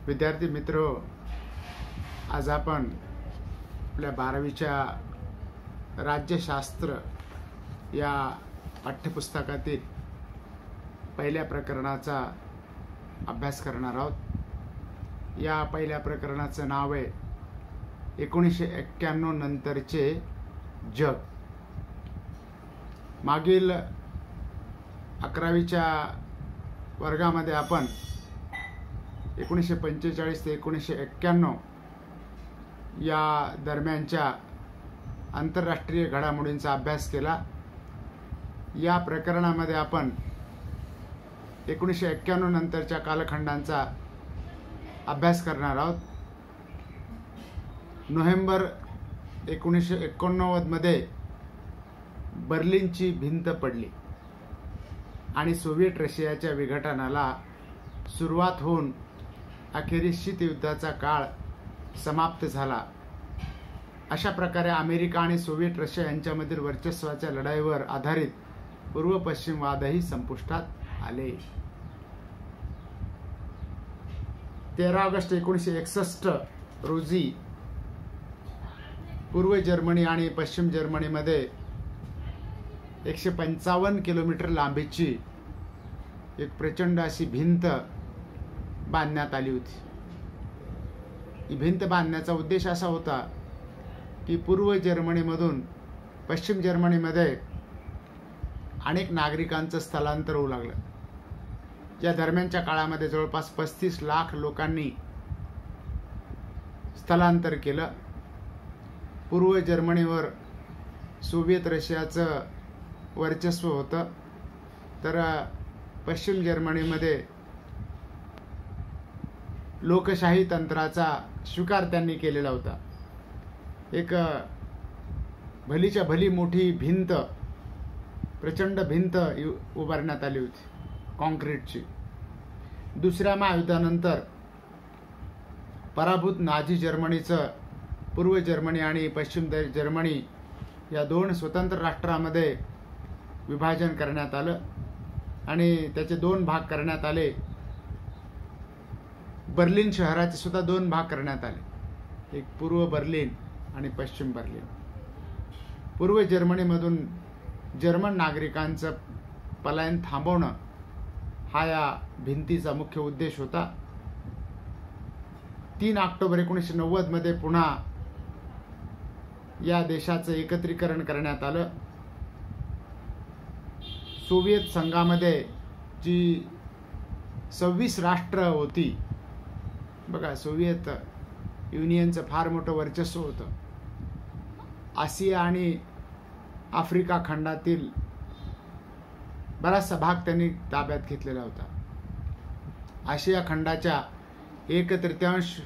विद्यार्थी मित्र, आज आपण आपल्या 12वीच्या राज्यशास्त्र या पाठ्यपुस्तकातील पहिल्या प्रकरणाचा अभ्यास करणार आहोत। या पहिल्या प्रकरणाचं नाव आहे 1991 नंतरचे जग। मागील 11वीच्या वर्गामध्ये आपण 1945 ते 1991 या दरम्यानच्या आंतरराष्ट्रीय घडामोडींचा अभ्यास केला। या प्रकरणामध्ये आपण 1991 नंतरच्या कालखंडांचा अभ्यास करणार आहोत। नोव्हेंबर 1989 मध्ये बर्लिनची भिंत पडली आणि सोव्हिएट रशियाच्या विघटनाला सुरुवात होऊन अखेरीस शीतयुद्धाचा काळ समाप्त झाला। अशा प्रकारे अमेरिका आणि सोव्हिएट रशिया यांच्यामधील वर्चस्वाच्या लढाईवर आधारित पूर्व पश्चिम वादही संपुष्टात आले। 13 ऑगस्ट 1961 रोजी पूर्व जर्मनी आणि पश्चिम जर्मनीमध्ये 155 किलोमीटर लांबीची एक प्रचंड अशी भिंत बांधण्यात आली होती। ही भिंत बांधण्याचा उद्देश असा होता की पूर्व जर्मनीमधून पश्चिम जर्मनीमध्ये अनेक नागरिकांचं स्थलांतर होऊ लागलं। या दरम्यानच्या काळामध्ये जवळपास 35 लाख लोकांनी स्थलांतर केलं। पूर्व जर्मनीवर सोव्हिएत रशियाचं वर्चस्व होतं, तर पश्चिम जर्मनीमध्ये लोकशाही तंत्राचा स्वीकार त्यांनी केलेला होता। एक भलीच्या भली मोठी भिंत, प्रचंड भिंत उभारण्यात आली होती कॉन्क्रीटची। दुसऱ्या महायुद्धानंतर पराभूत नाझी जर्मनीचं पूर्व जर्मनी आणि पश्चिम जर्मनी या दोन स्वतंत्र राष्ट्रांमध्ये विभाजन करण्यात आलं आणि त्याचे 2 भाग करण्यात आले। बर्लिन शहराचे सुद्धा 2 भाग करण्यात आले, एक पूर्व बर्लिन आणि पश्चिम बर्लिन। पूर्व जर्मनीमधून जर्मन नागरिकांचं पलायन थांबवणं हा या भिंतीचा मुख्य उद्देश होता। 3 ऑक्टोबर 1990 मध्ये पुन्हा या देशाचं एकत्रीकरण करण्यात आलं। सोव्हिएत संघामध्ये जी 26 राष्ट्र होती, बघा सोव्हिएत युनियनचं फार मोठं वर्चस्व होतं। आशिया आणि आफ्रिका खंडातील बराचसा भाग त्यांनी ताब्यात घेतलेला होता। आशिया खंडाच्या 1/3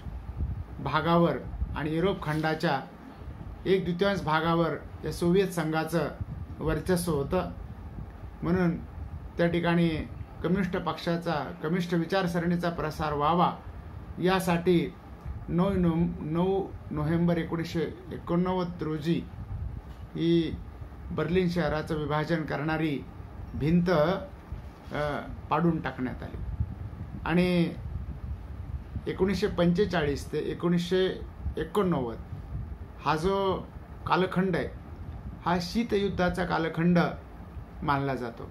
भागावर आणि युरोप खंडाच्या 1/2 भागावर या सोव्हिएत संघाचं वर्चस्व होतं। म्हणून त्या ठिकाणी कम्युनिस्ट पक्षाचा, कम्युनिस्ट विचारसरणीचा प्रसार व्हावा यासाठी 9 नोव्हेंबर 1989 रोजी ही बर्लिन शहराचं विभाजन करणारी भिंत पाडून टाकण्यात आली आणि 1945 ते 1989 हा जो कालखंड आहे हा शीतयुद्धाचा कालखंड मानला जातो।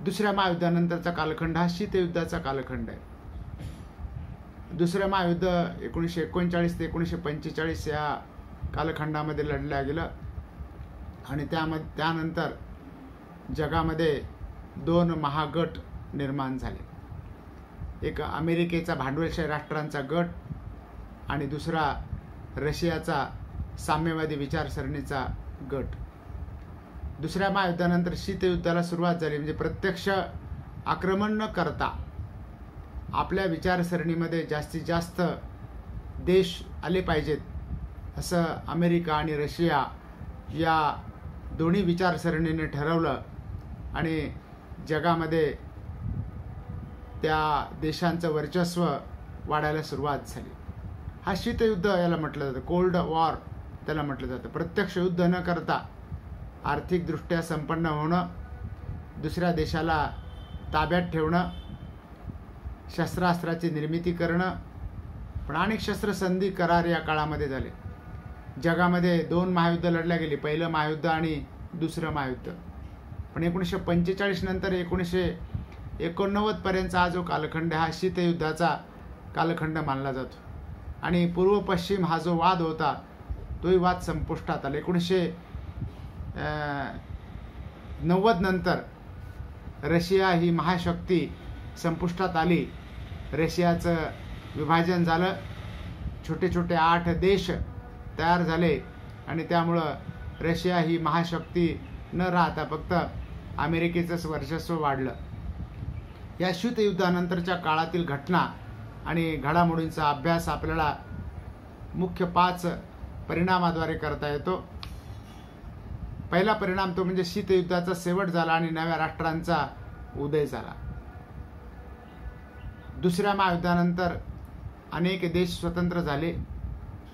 दुसऱ्या महायुद्धानंतरचा कालखंड हा शीतयुद्धाचा कालखंड आहे। दुसरं महायुद्ध 1939 ते 1945 या कालखंडामध्ये लढलं गेलं आणि त्यानंतर जगामध्ये 2 महागट निर्माण झाले। एक अमेरिकेचा भांडवलशाही राष्ट्रांचा गट आणि दुसरा रशियाचा साम्यवादी विचारसरणीचा गट। दुसऱ्या महायुद्धानंतर शीतयुद्धाला सुरुवात झाली, म्हणजे प्रत्यक्ष आक्रमण न करता आपल्या विचारसरणीमध्ये जास्तीत जास्त देश आले पाहिजेत असं अमेरिका आणि रशिया या दोन्ही विचारसरणीने ठरवलं आणि जगामध्ये त्या देशांचं वर्चस्व वाढायला सुरुवात झाली। हा शीतयुद्ध याला म्हटलं जातं, कोल्ड वॉर त्याला म्हटलं जातं। प्रत्यक्ष युद्ध न करता आर्थिकदृष्ट्या संपन्न होणं, दुसऱ्या देशाला ताब्यात ठेवणं, शस्त्रास्त्राची निर्मिती करणं, पण अनेक शस्त्रसंधी करार या काळामध्ये झाले. जगामध्ये 2 महायुद्ध लढल्या गेली, पहिलं महायुद्ध आणि दुसरं महायुद्ध. पण 1945 नंतर 1989 पर्यंतचा हा जो कालखंड हा शीतयुद्धाचा कालखंड मानला जातो. आणि पूर्व पश्चिम हा जो वाद होता तोही वाद संपुष्टात आला. 1990 नंतर रशिया ही महाशक्ती संपुष्टात आली. रशियाचं विभाजन झालं, छोटे छोटे 8 देश तयार झाले आणि त्यामुळं रशिया ही महाशक्ती न राहता फक्त अमेरिकेचंच वर्चस्व वाढलं. या शीतयुद्धानंतरच्या काळातील घटना आणि घडामोडींचा अभ्यास आपल्याला मुख्य 5 परिणामाद्वारे करता येतो. पहिला परिणाम तो म्हणजे शीतयुद्धाचा शेवट झाला आणि नव्या राष्ट्रांचा उदय झाला. दुसऱ्या महायुद्धानंतर अनेक देश स्वतंत्र झाले.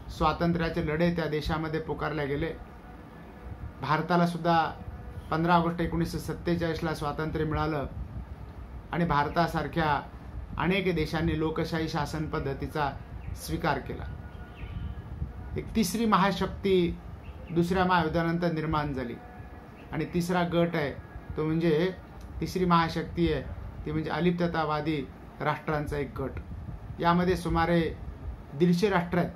स्वातंत्र्याचे लढे त्या देशामध्ये पुकारले गेले. भारताला सुद्धा 15 ऑगस्ट 1947ला स्वातंत्र्य मिळालं आणि भारतासारख्या अनेक देशांनी लोकशाही शासन पद्धतीचा स्वीकार केला. एक तिसरी महाशक्ती दुसऱ्या महायुद्धानंतर निर्माण झाली आणि तिसरा गट आहे तो म्हणजे तिसरी महाशक्ती आहे ती म्हणजे अलिप्ततावादी राष्ट्रांचा एक गट. यामध्ये सुमारे 150 राष्ट्र आहेत.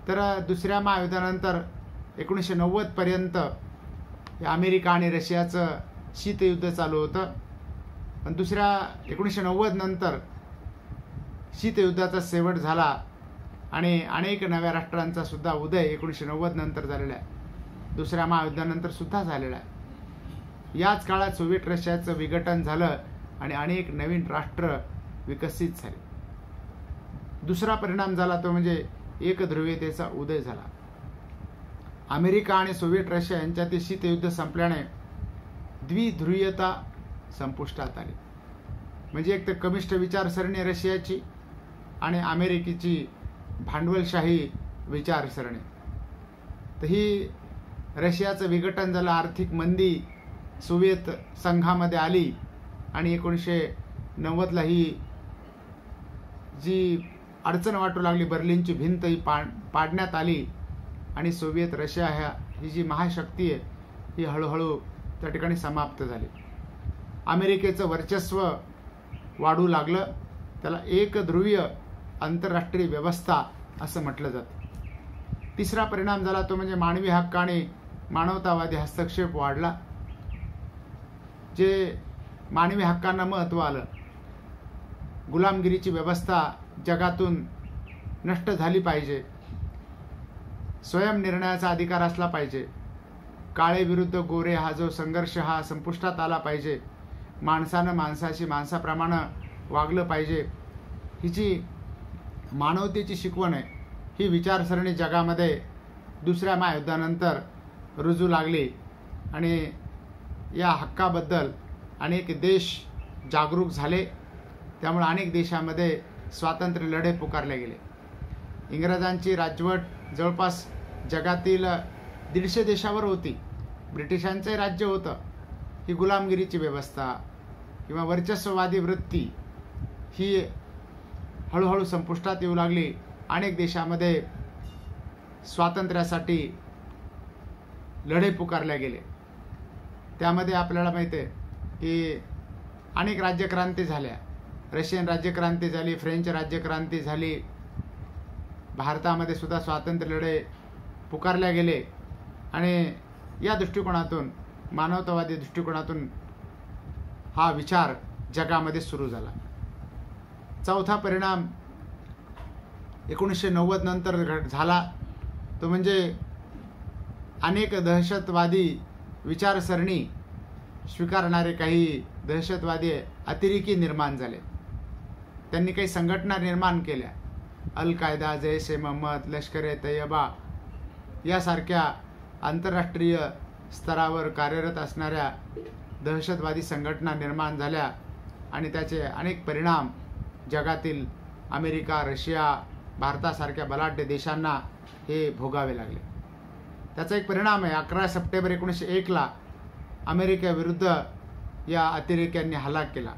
तर दुसऱ्या महायुद्धानंतर 1990 पर्यंत अमेरिका आणि रशियाचं शीतयुद्ध चालू होतं. पण दुसऱ्या 1990 नंतर शीतयुद्धाचा शेवट झाला आणि अनेक नव्या राष्ट्रांचा सुद्धा उदय 1990 नंतर झालेला आहे. दुसऱ्या महायुद्धानंतर सुद्धा झालेला आहे. याच काळात सोव्हिएट रशियाचं विघटन झालं आणि अनेक नवीन राष्ट्र विकसित झाले. दुसरा परिणाम झाला तो म्हणजे एकध्रुवीयतेचा उदय झाला. अमेरिका आणि सोव्हिएट रशिया यांच्यातील शीतयुद्ध संपल्याने द्विध्रुवीयता संपुष्टात आली. म्हणजे एक तर कमिस्ट विचारसरणी रशियाची आणि अमेरिकेची भांडवलशाही विचारसरणी. तर ही रशियाचं विघटन झालं, आर्थिक मंदी सोव्हिएत संघामध्ये आली आणि 1990ला ही जी अडचण वाटू लागली, बर्लिनची भिंत ही पाडण्यात आली आणि सोव्हिएत रशिया ही जी महाशक्ती आहे ही हळूहळू त्या ठिकाणी समाप्त झाली. अमेरिकेचं वर्चस्व वाढू लागलं. त्याला एकध्रुवीय आंतरराष्ट्रीय व्यवस्था असं म्हटलं जातं. तिसरा परिणाम झाला तो म्हणजे मानवी हक्क आणि मानवतावादी हस्तक्षेप वाढला. जे मानवी हक्कांना महत्त्व आलं. गुलामगिरीची व्यवस्था जगातून नष्ट झाली पाहिजे. स्वयंनिर्णयाचा अधिकार असला पाहिजे. काळे विरुद्ध गोरे हा जो संघर्ष हा संपुष्टात आला पाहिजे. माणसानं माणसाशी माणसाप्रमाणे वागलं पाहिजे. ही जी मानवतेची शिकवण आहे ही विचारसरणी जगामध्ये दुसऱ्या महायुद्धानंतर रुजू लागली आणि या हक्काबद्दल अनेक देश जागरूक झाले. त्यामुळे अनेक देशामध्ये स्वातंत्र्य लढे पुकारले गेले. इंग्रजांची राजवट जवळपास जगातील 150 देशावर होती. ब्रिटिशांचे राज्य होतं. ही गुलामगिरीची व्यवस्था किंवा वर्चस्ववादी वृत्ती ही हळूहळू संपुष्टात येऊ लागली. अनेक देशामध्ये स्वातंत्र्यासाठी लढे पुकारले गेले. त्यामध्ये आपल्याला माहिती आहे की अनेक राज्यक्रांती झाल्या. रशियन राज्यक्रांती झाली, फ्रेंच राज्यक्रांती झाली. भारतामध्ये सुद्धा स्वातंत्र्य लढे पुकारले गेले आणि या दृष्टिकोनातून मानवतावादी दृष्टिकोनातून हा विचार जगामध्ये सुरू झाला. चौथा परिणाम 1990 नंतर झाला तो म्हणजे अनेक दहशतवादी विचारसरणी स्वीकारणारे काही दहशतवादी अतिरेकी निर्माण झाले. त्यांनी काही संघटना निर्माण केल्या. अल-कायदा, जैश-ए-मोहम्मद, लष्कर-ए-तैयबा यासारख्या आंतरराष्ट्रीय स्तरावर कार्यरत असणाऱ्या दहशतवादी संघटना निर्माण झाल्या आणि त्याचे अनेक परिणाम जगातील अमेरिका, रशिया, भारतासारख्या बलाढ्य देशांना हे भोगावे लागले. त्याचा एक परिणाम आहे 11 सप्टेंबर 1901ला अमेरिकेविरुद्ध या अतिरेक्यांनी हल्ला केला.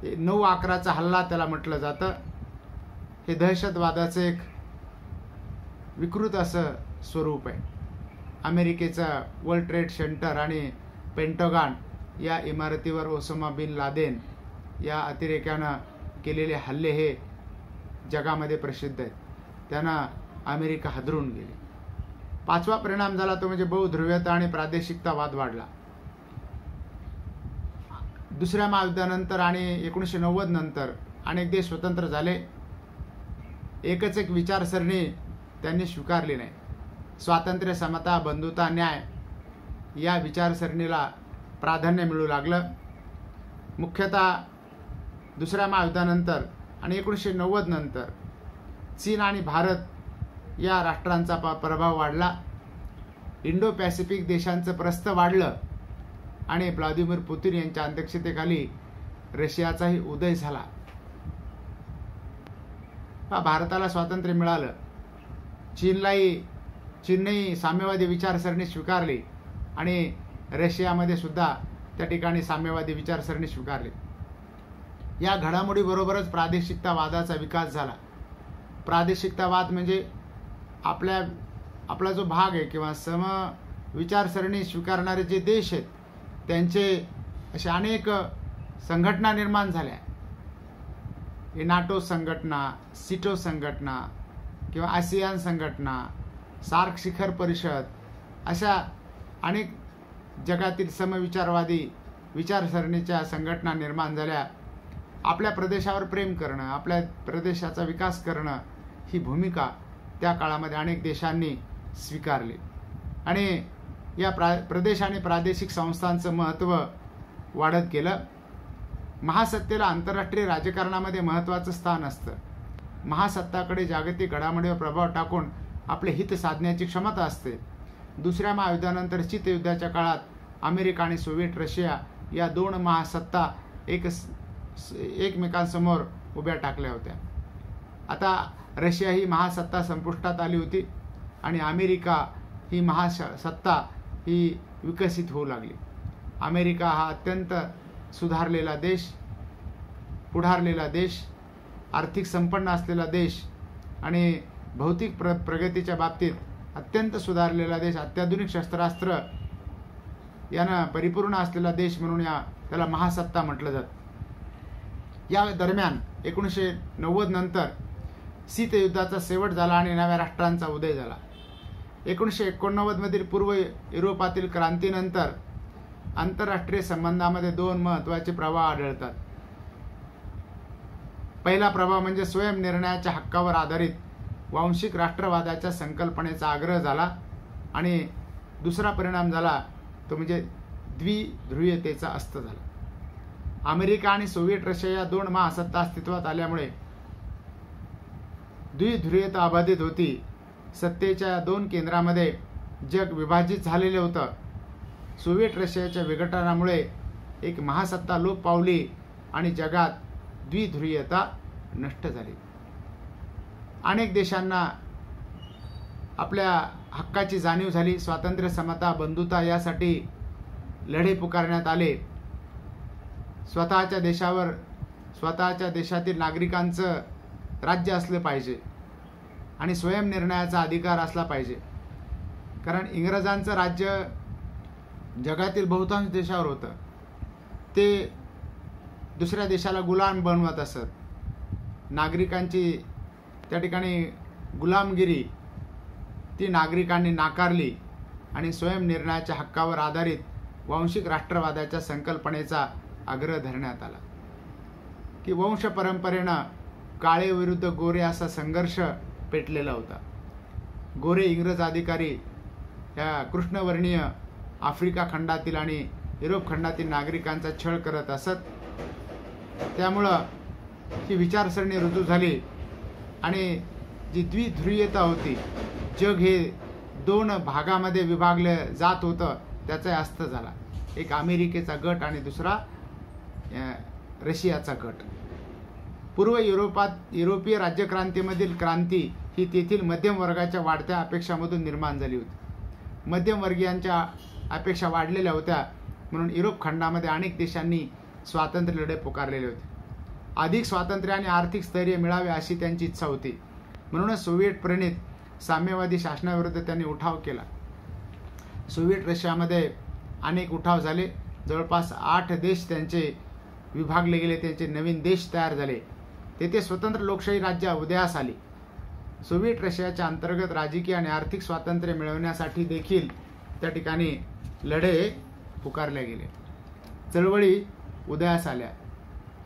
9/11चा हल्ला त्याला म्हटलं जातं. हे दहशतवादाचं एक विकृत असं स्वरूप आहे. अमेरिकेचं वर्ल्ड ट्रेड सेंटर आणि पेंटागॉन या इमारतीवर ओसामा बिन लादेन या अतिरेक्यानं केलेले हल्ले हे जगामध्ये प्रसिद्ध आहेत. त्यानं अमेरिका हादरून गेली. 5वा परिणाम झाला तो म्हणजे बहुध्रुवीयता आणि प्रादेशिकतावाद वाढला. दुसऱ्या महायुद्धानंतर आणि 1990 नंतर अनेक देश स्वतंत्र झाले. एकच एक विचारसरणी त्यांनी स्वीकारली नाही. स्वातंत्र्य, समता, बंधुता, न्याय या विचारसरणीला प्राधान्य मिळू लागलं. मुख्यतः दुसऱ्या महायुद्धानंतर आणि 1990 नंतर चीन आणि भारत या राष्ट्रांचा प्रभाव वाढला. इंडो पॅसिफिक देशांचं प्रस्थ वाढलं आणि व्लादिमीर पुतिन यांच्या अध्यक्षतेखाली रशियाचाही उदय झाला. भारताला स्वातंत्र्य मिळालं. चीननेही साम्यवादी विचारसरणी स्वीकारली आणि रशियामध्ये सुद्धा त्या ठिकाणी साम्यवादी विचारसरणी स्वीकारली. या घडामोडीबरोबरच प्रादेशिकतावादाचा विकास झाला. प्रादेशिकतावाद म्हणजे आपला जो भाग आहे किंवा सम विचारसरणी स्वीकारणारे जे देश आहेत त्यांचे अशा अनेक संघटना निर्माण झाल्या. नाटो संघटना, सिटो संघटना किंवा आसियान संघटना, सार्क शिखर परिषद अशा अनेक जगातील समविचारवादी विचारसरणीच्या संघटना निर्माण झाल्या. आपल्या प्रदेशावर प्रेम करणं, आपल्या प्रदेशाचा विकास करणं ही भूमिका त्या काळामध्ये अनेक देशांनी स्वीकारली आणि या प्रदेश आणि प्रादेशिक संस्थांचं महत्त्व वाढत गेलं. महासत्तेला आंतरराष्ट्रीय राजकारणामध्ये महत्त्वाचं स्थान असतं. महासत्ताकडे जागतिक घडामोडीवर प्रभाव टाकून आपले हित साधण्याची क्षमता असते. दुसऱ्या महायुद्धानंतर शीतयुद्धाच्या काळात अमेरिका आणि सोव्हिएट रशिया या 2 महासत्ता एकमेकांसमोर उभ्या टाकल्या होत्या. आता रशिया ही महासत्ता संपुष्टात आली होती आणि अमेरिका ही महासत्ता ही विकसित होऊ लागली. अमेरिका हा अत्यंत सुधारलेला देश, पुढारलेला देश, आर्थिक संपन्न असलेला देश आणि भौतिक प्रगतीच्या बाबतीत अत्यंत सुधारलेला देश, अत्याधुनिक शस्त्रास्त्र यानं परिपूर्ण असलेला देश म्हणून त्याला महासत्ता म्हटलं जातं. या दरम्यान 1990 नंतर शीतयुद्धाचा शेवट झाला आणि नव्या राष्ट्रांचा उदय झाला. 1989 मधील पूर्व युरोपातील क्रांतीनंतर आंतरराष्ट्रीय संबंधामध्ये 2 महत्त्वाचे प्रवाह आढळतात. पहिला प्रवाह म्हणजे स्वयंनिर्णयाच्या हक्कावर आधारित वांशिक राष्ट्रवादाच्या संकल्पनेचा आग्रह झाला आणि दुसरा परिणाम झाला तो म्हणजे द्विध्रुवीयतेचा अस्त झाला. अमेरिका आणि सोव्हिएट रशिया या 2 महासत्ता अस्तित्वात आल्यामुळे द्विध्रुवीयता अबाधित होती. सत्तेच्या 2 केंद्रामध्ये जग विभाजित झालेले होतं. सोव्हिएट रशियाच्या विघटनामुळे एक महासत्ता लोप पावली आणि जगात द्विध्रुवीयता नष्ट झाली. अनेक देशांना आपल्या हक्काची जाणीव झाली. स्वातंत्र्य, समता, बंधुता यासाठी लढे पुकारण्यात आले. स्वतःच्या देशावर, स्वतःच्या देशातील नागरिकांचं राज्य असलं पाहिजे आणि स्वयंनिर्णयाचा अधिकार असला पाहिजे. कारण इंग्रजांचं राज्य जगातील बहुतांश देशावर होतं. ते दुसऱ्या देशाला गुलाम बनवत असत. नागरिकांची त्या ठिकाणी गुलामगिरी ती नागरिकांनी नाकारली आणि स्वयंनिर्णयाच्या हक्कावर आधारित वांशिक राष्ट्रवादाच्या संकल्पनेचा आग्रह धरण्यात आला की वंश परंपरेनं काळे विरुद्ध गोरे असा संघर्ष पेटलेला होता. गोरे इंग्रज अधिकारी या कृष्णवर्णीय आफ्रिका खंडातील आणि युरोप खंडातील नागरिकांचा छळ करत असत. त्यामुळं ही विचारसरणी रुजू झाली आणि जी द्विध्रुवीयता होती, जग हे 2 भागामध्ये विभागले जात होतं, त्याचा अस्त झाला. एक अमेरिकेचा गट आणि दुसरा रशियाचा गट. पूर्व युरोपीय राज्यक्रांतीमधील क्रांती ही तेथील मध्यम वर्गाच्या वाढत्या अपेक्षामधून निर्माण झाली होती. मध्यमवर्गीयांच्या अपेक्षा वाढलेल्या होत्या म्हणून युरोप खंडामध्ये अनेक देशांनी स्वातंत्र्य लढे पुकारलेले होते. अधिक स्वातंत्र्य आणि आर्थिक स्थैर्य मिळावे अशी त्यांची इच्छा होती. म्हणूनच सोव्हिएट प्रणित साम्यवादी शासनाविरुद्ध त्यांनी उठाव केला. सोव्हिएट रशियामध्ये अनेक उठाव झाले. जवळपास 8 देश त्यांचे विभागले गेले, त्यांचे नवीन देश तयार झाले. तेथे स्वतंत्र लोकशाही राज्य उदयास आली. सोव्हिएट रशियाच्या अंतर्गत राजकीय आणि आर्थिक स्वातंत्र्य मिळवण्यासाठी देखील त्या ठिकाणी लढे पुकारले गेले, चळवळी उदयास आल्या.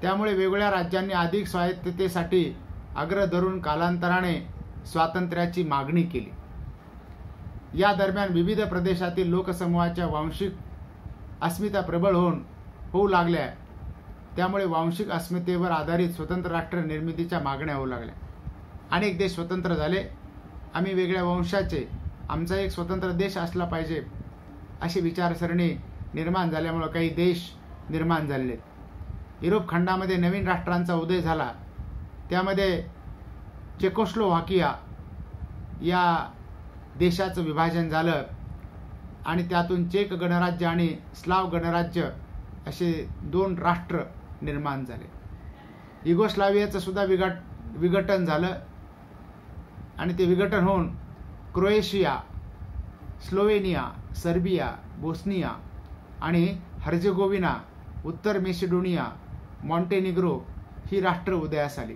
त्यामुळे वेगवेगळ्या राज्यांनी अधिक स्वायत्ततेसाठी आग्रह धरून कालांतराने स्वातंत्र्याची मागणी केली. या दरम्यान विविध प्रदेशातील लोकसमूहाच्या वांशिक अस्मिता प्रबळ होऊ लागल्या. त्यामुळे वांशिक अस्मितेवर आधारित स्वतंत्र राष्ट्र निर्मितीच्या मागण्या होऊ लागल्या. अनेक देश स्वतंत्र झाले. आम्ही वेगळ्या वंशाचे, आमचा एक स्वतंत्र देश असला पाहिजे अशी विचारसरणी निर्माण झाल्यामुळे काही देश निर्माण झालेले. युरोप खंडामध्ये नवीन राष्ट्रांचा उदय झाला. त्यामध्ये चेकोस्लोव्हाकिया या देशाचं विभाजन झालं आणि त्यातून चेक गणराज्य आणि स्लाव गणराज्य असे 2 राष्ट्र निर्माण झाले. युगोस्लावियाचं सुद्धा विघटन झालं आणि ते विघटन होऊन क्रोएशिया, स्लोवेनिया, सर्बिया, बोस्निया आणि हर्जेगोविना, उत्तर मेसिडोनिया, मॉन्टेनिग्रो ही राष्ट्र उदयास आली.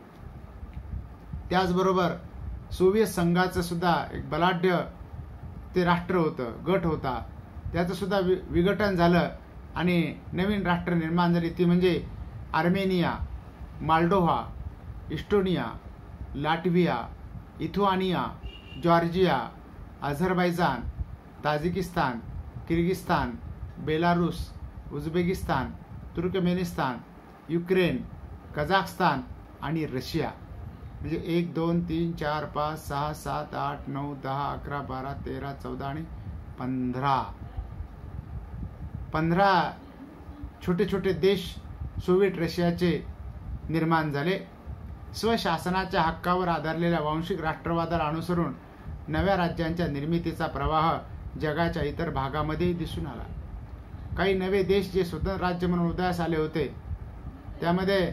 त्याचबरोबर सोव्हिएत संघाचं सुद्धा एक बलाढ्य ते राष्ट्र होतं, गट होता, त्याचं सुद्धा विघटन झालं आणि नवीन राष्ट्र निर्माण झाली. ती म्हणजे Armenia, Moldova, Estonia, Latvia, Lithuania, Georgia, Azerbaijan, Tajikistan, Kyrgyzstan, Belarus, Uzbekistan, Turkmenistan, Ukraine, Kazakhstan आणि रशिया. म्हणजे 1 2 3 4 5 6 7 8 9 10 11 12 13 14 आणि 15 छोटे छोटे देश सोव्हिएट रशियाचे निर्माण झाले. स्वशासनाच्या हक्कावर आधारलेल्या वांशिक राष्ट्रवादाला अनुसरून नव्या राज्यांच्या निर्मितीचा प्रवाह जगाच्या इतर भागामध्येही दिसून आला. काही नवे देश जे स्वतंत्र राज्य म्हणून उदयास आले होते, त्यामध्ये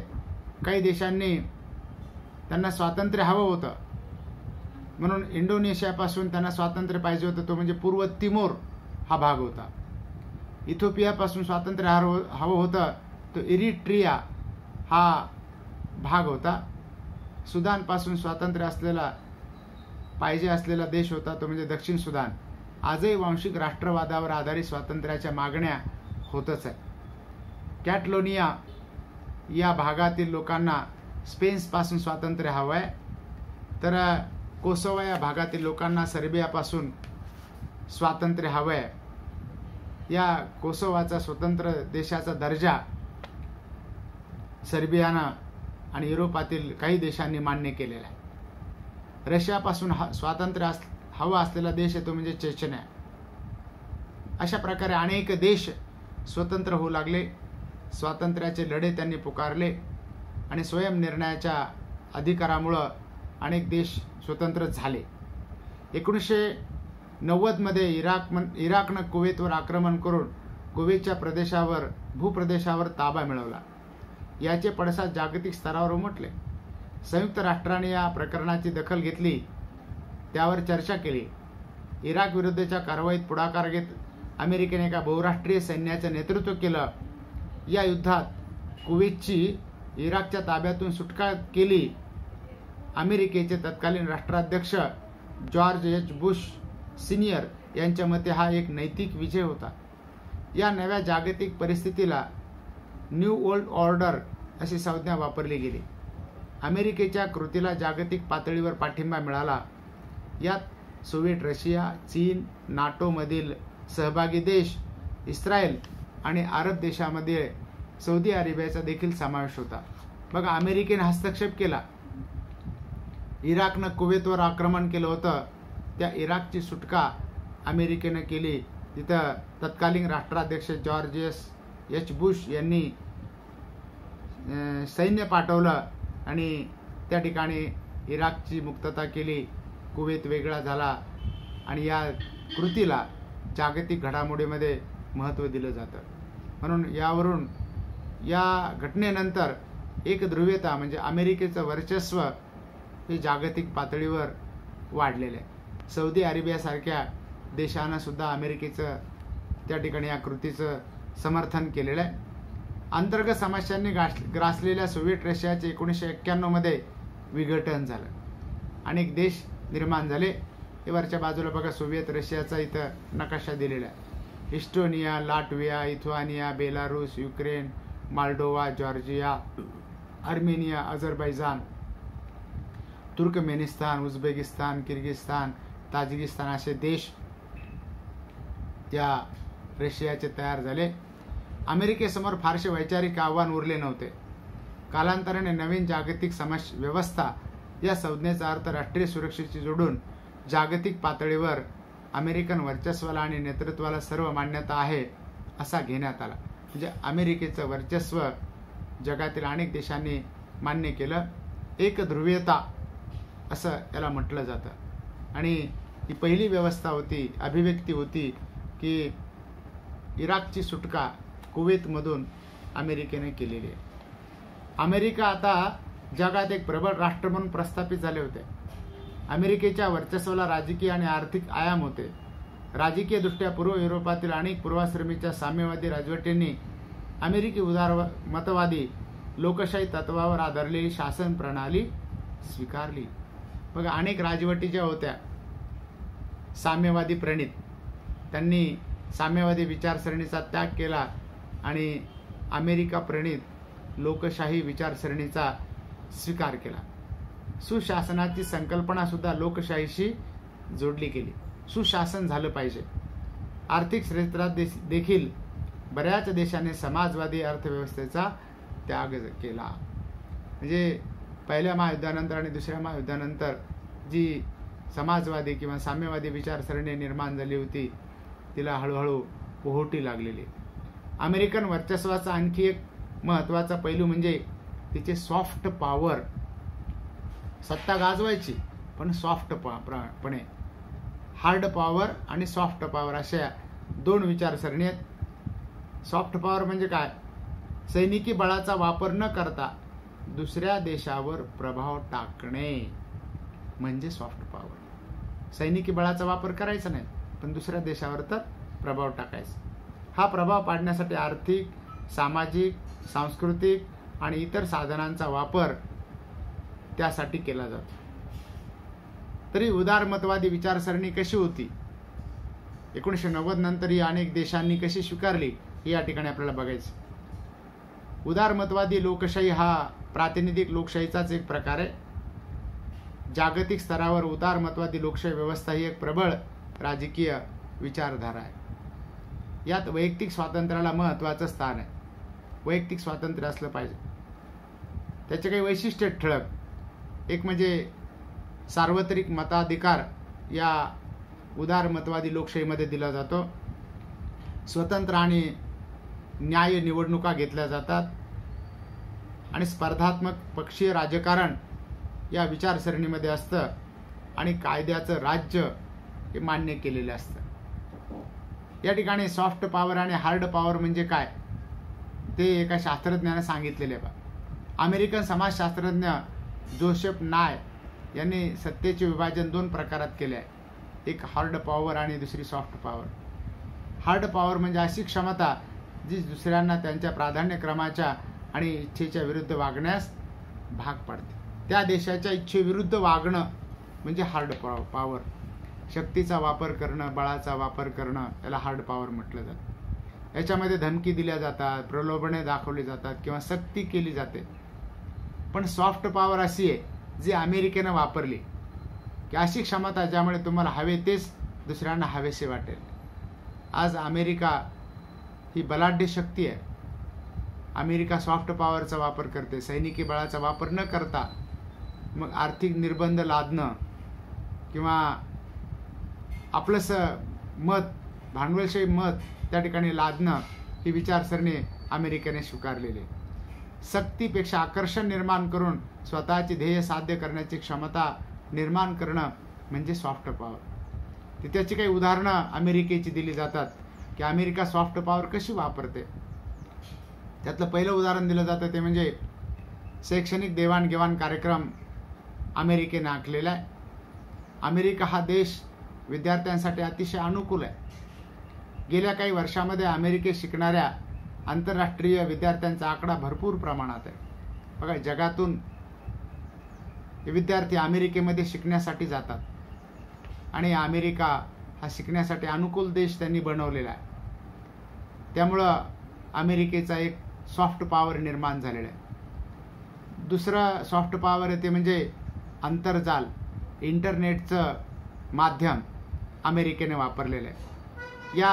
काही देशांनी त्यांना स्वातंत्र्य हवं होतं म्हणून इंडोनेशियापासून त्यांना स्वातंत्र्य पाहिजे होतं. तो म्हणजे पूर्व तिमोर हा भाग होता. इथिओपियापासून स्वातंत्र्य हवं होतं, तो इरिट्रिया हा भाग होता. सुदानपासून स्वातंत्र्य पाहिजे असलेला देश होता, तो म्हणजे दक्षिण सुदान. आजही वांशिक राष्ट्रवादावर आधारित स्वातंत्र्याच्या मागण्या होतच आहे. कॅटलोनिया या भागातील लोकांना स्पेनपासून स्वातंत्र्य हवं आहे, तर कोसोवा या भागातील लोकांना सर्बियापासून स्वातंत्र्य हवं आहे. या कोसोवाचा स्वतंत्र देशाचा दर्जा सर्बियानं आणि युरोपातील काही देशांनी मान्य केलेला आहे. रशियापासून स्वातंत्र्य हवं असलेला देश आहे तो म्हणजे चेचन्या. अशा प्रकारे अनेक देश स्वतंत्र होऊ लागले. स्वातंत्र्याचे लढे त्यांनी पुकारले आणि स्वयंनिर्णयाच्या अधिकारामुळं अनेक देश स्वतंत्र झाले. 1990 मध्ये इराकनं कुवेतवर आक्रमण करून कुवेतच्या भूप्रदेशावर ताबा मिळवला. याचे पडसाद जागतिक स्तरावर उमटले. संयुक्त राष्ट्रांनी या प्रकरणाची दखल घेतली, त्यावर चर्चा केली. इराक विरुद्धच्या कारवाईत पुढाकार घेत अमेरिकेने एका बहुराष्ट्रीय सैन्याचं नेतृत्व केलं. या युद्धात कुवेतची इराकच्या ताब्यातून सुटका केली. अमेरिकेचे तत्कालीन राष्ट्राध्यक्ष जॉर्ज एच बुश सिनियर यांच्या मते हा एक नैतिक विजय होता. या नव्या जागतिक परिस्थितीला न्यू वर्ल्ड ऑर्डर अशी संज्ञा वापरली गेली. अमेरिकेच्या कृतीला जागतिक पातळीवर पाठिंबा मिळाला. यात सोव्हिएट रशिया, चीन, नाटोमधील सहभागी देश, इस्रायल आणि अरब देशामध्ये सौदी अरेबियाचा देखील समावेश होता. बघा, अमेरिकेने हस्तक्षेप केला. इराकनं कुवेतवर आक्रमण केलं होतं, त्या इराकची सुटका अमेरिकेनं केली. तिथं तत्कालीन राष्ट्राध्यक्ष जॉर्ज एच बुश यांनी सैन्य पाठवलं आणि त्या ठिकाणी इराकची मुक्तता केली. कुवेत वेगळा झाला आणि या कृतीला जागतिक घडामोडीमध्ये महत्त्व दिलं जातं. म्हणून या घटनेनंतर एक ध्रुवीयता म्हणजे अमेरिकेचं वर्चस्व हे जागतिक पातळीवर वाढलेलं आहे. सौदी अरेबियासारख्या देशानं सुद्धा अमेरिकेचं त्या ठिकाणी या कृतीचं समर्थन केलेलं आहे. अंतर्गत समस्यांनी ग्रासलेल्या सोव्हिएट रशियाचे 1991 मध्ये विघटन झालं. अनेक देश निर्माण झाले. हे वरच्या बाजूला बघा सोव्हिएत रशियाचा इथं नकाशा दिलेला आहे. Estonia, Latvia, Lithuania, Belarus, Ukraine, Moldova, Georgia, Armenia, Azerbaijan, Turkmenistan, Uzbekistan, Kyrgyzstan, Tajikistan असे देश त्या रशियाचे तयार झाले. अमेरिकेसमोर फारसे वैचारिक आव्हान उरले नव्हते. कालांतराने नवीन जागतिक व्यवस्था या संज्ञेचा अर्थ राष्ट्रीय सुरक्षेशी जोडून जागतिक पातळीवर अमेरिकन वर्चस्वाला आणि नेतृत्वाला सर्व मान्यता आहे असा घेण्यात आला. म्हणजे अमेरिकेचं वर्चस्व जगातील अनेक देशांनी मान्य केलं. एक ध्रुवीयता असं याला म्हटलं जातं. आणि ही पहिली व्यवस्था होती, अभिव्यक्ती होती की इराकची सुटका कुवेतमधून अमेरिकेने केलेली आहे. अमेरिका आता जगात एक प्रबळ राष्ट्र म्हणून प्रस्थापित झाले होते. अमेरिकेच्या वर्चस्वाला राजकीय आणि आर्थिक आयाम होते. राजकीयदृष्ट्या पूर्व युरोपातील अनेक पूर्वाश्रमीच्या साम्यवादी राजवटींनी अमेरिकी उदारमतवादी लोकशाही तत्वावर आधारलेली शासन प्रणाली स्वीकारली. बघा, अनेक राजवटी ज्या होत्या साम्यवादी प्रणित, त्यांनी साम्यवादी विचारसरणीचा त्याग केला आणि अमेरिका प्रणित लोकशाही विचारसरणीचा स्वीकार केला. सुशासनाची संकल्पना सुद्धा लोकशाहीशी जोडली गेली. सुशासन झालं पाहिजे. आर्थिक क्षेत्रात देखील बऱ्याच देशांनी समाजवादी अर्थव्यवस्थेचा त्याग केला. म्हणजे पहिल्या महायुद्धानंतर आणि दुसऱ्या महायुद्धानंतर जी समाजवादी किंवा साम्यवादी विचारसरणी निर्माण झाली होती तिला हळूहळू ओहोटी लागलेली. अमेरिकन वर्चस्वाचा आणखी एक महत्त्वाचा पैलू म्हणजे तिचे सॉफ्ट पॉवर. सत्ता गाजवायची पण सॉफ्टपणे. हार्ड पॉवर आणि सॉफ्ट पॉवर अशा दोन विचारसरणी आहेत. सॉफ्ट पॉवर म्हणजे काय? सैनिकी बळाचा वापर न करता दुसऱ्या देशावर प्रभाव टाकणे म्हणजे सॉफ्ट पॉवर. सैनिकी बळाचा वापर करायचा नाही पण दुसऱ्या देशावर तर प्रभाव टाकायचा. हा प्रभाव पाडण्यासाठी आर्थिक, सामाजिक, सांस्कृतिक आणि इतर साधनांचा वापर त्यासाठी केला जातो. तरी उदारमतवादी विचारसरणी कशी होती, 1990 नंतर ही अनेक देशांनी कशी स्वीकारली हे या ठिकाणी आपल्याला बघायचं. उदारमतवादी लोकशाही हा प्रातिनिधिक लोकशाहीचाच एक प्रकार आहे. जागतिक स्तरावर उदारमतवादी लोकशाही व्यवस्था ही एक प्रबळ राजकीय विचारधारा आहे. यात वैयक्तिक स्वातंत्र्याला महत्त्वाचं स्थान आहे. वैयक्तिक स्वातंत्र्य असलं पाहिजे. त्याचे काही वैशिष्ट्य ठळक. एक म्हणजे सार्वत्रिक मताधिकार या उदारमतवादी लोकशाहीमध्ये दिला जातो. स्वतंत्र आणि न्याय निवडणुका घेतल्या जातात आणि स्पर्धात्मक पक्षीय राजकारण या विचारसरणीमध्ये असतं आणि कायद्याचं राज्य हे मान्य केलेलं असतं. या ठिकाणी सॉफ्ट पॉवर आणि हार्ड पॉवर म्हणजे काय ते एका शास्त्रज्ञाने सांगितलेले आहे. अमेरिकन समाजशास्त्रज्ञ जोसेफ नाय यांनी सत्तेचे विभाजन दोन प्रकारात केले आहे. एक हार्ड पॉवर आणि दुसरी सॉफ्ट पॉवर. हार्ड पॉवर म्हणजे अशी क्षमता जी दुसऱ्यांना त्यांच्या प्राधान्यक्रमाच्या आणि इच्छेच्या विरुद्ध वागण्यास भाग पाडते. त्या देशाच्या इच्छेविरुद्ध वागणं म्हणजे हार्ड पॉवर. शक्तीचा वापर करणं, बळाचा वापर करणं याला हार्ड पॉवर म्हटलं जातं. याच्यामध्ये धमकी दिल्या जातात, प्रलोभने दाखवली जातात किंवा सक्ती केली जाते. पण सॉफ्ट पॉवर अशी आहे जी अमेरिकेनं वापरली की अशी क्षमता ज्यामुळे तुम्हाला हवे तेच दुसऱ्यांना हवेसे वाटेल. आज अमेरिका ही बलाढ्य शक्ती आहे. अमेरिका सॉफ्ट पॉवरचा वापर करते. सैनिकी बळाचा वापर न करता मग आर्थिक निर्बंध लादणं किंवा आपलंसं मत, भांडवलशाही मत त्या ठिकाणी लादणं ही विचारसरणी अमेरिकेने स्वीकारलेली. सक्तीपेक्षा आकर्षण निर्माण करून स्वतःची ध्येय साध्य करण्याची क्षमता निर्माण करणं म्हणजे सॉफ्ट पॉवर. त्याची काही उदाहरणं अमेरिकेची दिली जातात की अमेरिका सॉफ्ट पॉवर कशी वापरते. त्यातलं पहिलं उदाहरण दिलं जातं ते म्हणजे शैक्षणिक देवाणघेवाण कार्यक्रम अमेरिकेने आखलेला आहे. अमेरिका हा देश विद्यार्थ्यांसाठी अतिशय अनुकूल आहे. गेल्या काही वर्षामध्ये अमेरिकेत शिकणाऱ्या आंतरराष्ट्रीय विद्यार्थ्यांचा आकडा भरपूर प्रमाणात आहे. बघा, जगातून विद्यार्थी अमेरिकेमध्ये शिकण्यासाठी जातात आणि अमेरिका हा शिकण्यासाठी अनुकूल देश त्यांनी बनवलेला आहे. त्यामुळं अमेरिकेचा एक सॉफ्ट पॉवर निर्माण झालेला आहे. दुसरं सॉफ्ट पॉवर आहे ते म्हणजे आंतरजाल, इंटरनेटचं माध्यम अमेरिकेने वापरलेलं आहे. या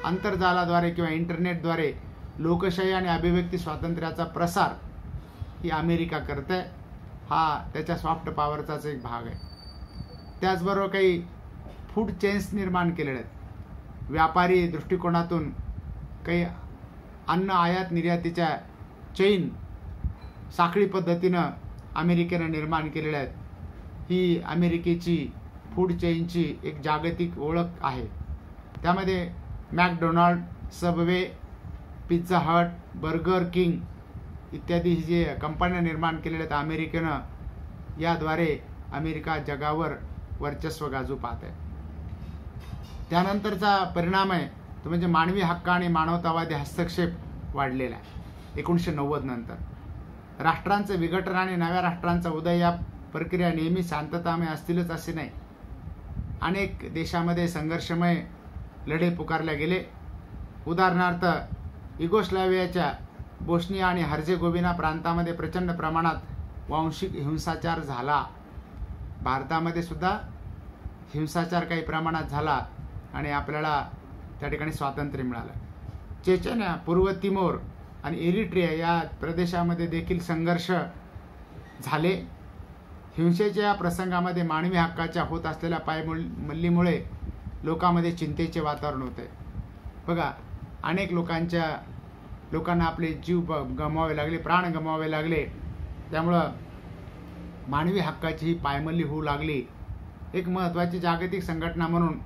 आंतरजालाद्वारे किंवा इंटरनेटद्वारे लोकशाही आणि अभिव्यक्ती स्वातंत्र्याचा प्रसार ही अमेरिका करते. हा त्याच्या सॉफ्ट पॉवरचाच एक भाग आहे. त्याचबरोबर काही फूड चेन्स निर्माण केलेले आहेत. व्यापारी दृष्टिकोनातून काही अन्न आयात निर्यातीच्या चेन साखळी पद्धतीनं अमेरिकेनं निर्माण केलेल्या आहेत. ही अमेरिकेची फूड चेनची एक जागतिक ओळख आहे. त्यामध्ये McDonald, Subway, Pizza Hut, burger king इत्यादी जे कंपन्या निर्माण केलेल्या आहेत अमेरिकेनं, याद्वारे अमेरिका जगावर वर्चस्व गाजू पाहत आहे. त्यानंतरचा परिणाम आहे तो म्हणजे मानवी हक्क आणि मानवतावादी हस्तक्षेप वाढलेला आहे. 1990 नंतर राष्ट्रांचं विघटन आणि नव्या राष्ट्रांचा उदय या प्रक्रिया नेहमी शांततामय असतीलच असे नाही. अनेक देशामध्ये संघर्षमय लढे पुकारले गेले. उदाहरणार्थ युगोस्लावियाच्या बोस्निया आणि हर्जेगोविना प्रांतामध्ये प्रचंड प्रमाणात वांशिक हिंसाचार झाला. भारतामध्ये सुद्धा हिंसाचार काही प्रमाणात झाला आणि आपल्याला त्या ठिकाणी स्वातंत्र्य मिळालं. चेचन्या, पूर्व तिमोर आणि एरिट्रिया या प्रदेशामध्ये देखील संघर्ष झाले. हिंसेच्या या प्रसंगामध्ये मानवी हक्काच्या होत असलेल्या पायमल्लीमुळे लोकांमध्ये चिंतेचे वातावरण होते. बघा, अनेक लोकांना आपले जीव गमवावे लागले, प्राण गमवावे लागले. त्यामुळं मानवी हक्काची ही पायमल्ली होऊ लागली. एक महत्त्वाची जागतिक संघटना म्हणून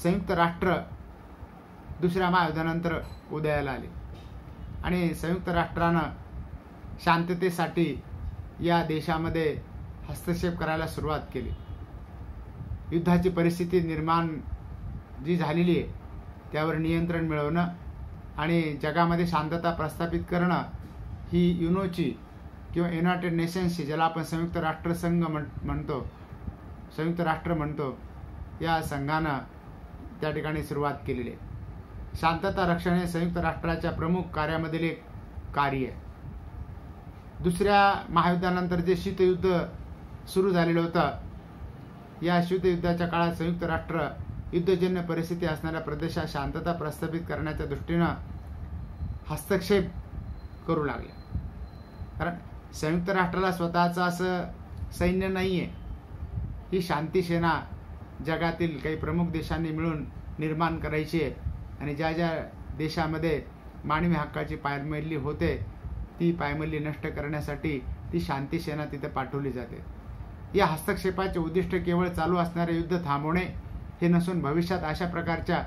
संयुक्त राष्ट्र दुसऱ्या महायुद्धानंतर उदयाला आले आणि संयुक्त राष्ट्रानं शांततेसाठी या देशामध्ये हस्तक्षेप करायला सुरुवात केली. युद्धाची परिस्थिती निर्माण जी झालेली आहे त्यावर नियंत्रण मिळवणं आणि जगामध्ये शांतता प्रस्थापित करणं ही युनोची किंवा युनायटेड नेशन्सची, ज्याला आपण संयुक्त राष्ट्रसंघ म्हणतो, संयुक्त राष्ट्र म्हणतो, या संघानं त्या ठिकाणी सुरुवात केलेली आहे. शांतता रक्षण हे संयुक्त राष्ट्राच्या प्रमुख कार्यामधील एक कार्य आहे. दुसऱ्या महायुद्धानंतर जे शीतयुद्ध सुरू झालेलं होतं, या शीतयुद्धाच्या काळात संयुक्त राष्ट्र युद्धजन्य परिस्थिती असणाऱ्या प्रदेशात शांतता प्रस्थापित करण्याच्या दृष्टीनं हस्तक्षेप करू लागले. कारण संयुक्त राष्ट्राला स्वतःचं असं सैन्य नाही आहे. ही शांती सेना जगातील काही प्रमुख देशांनी मिळून निर्माण करायची आहे आणि ज्या ज्या देशामध्ये मानवी हक्काची पायमल्ली होते ती पायमल्ली नष्ट करण्यासाठी ती शांती सेना तिथे पाठवली जाते. या हस्तक्षेपाचे उद्दिष्ट केवळ चालू असणारे युद्ध थांबवणे हे नसून भविष्यात अशा प्रकारच्या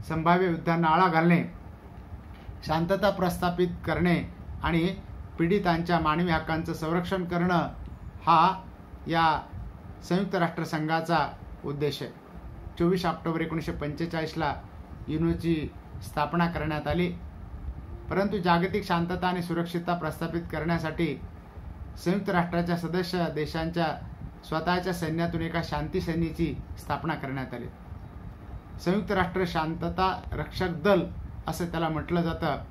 संभाव्य युद्धांना आळा घालणे, शांतता प्रस्थापित करणे आणि पीडितांच्या मानवी हक्कांचं संरक्षण करणं हा या संयुक्त राष्ट्रसंघाचा उद्देश आहे. 24 ऑक्टोबर 1945ला युनोची स्थापना करण्यात आली. परंतु जागतिक शांतता आणि सुरक्षितता प्रस्थापित करण्यासाठी संयुक्त राष्ट्राच्या सदस्य देशांच्या स्वतःच्या सैन्यातून एका शांती सैन्याची स्थापना करण्यात आली. संयुक्त राष्ट्र शांतता रक्षक दल असं त्याला म्हटलं जातं.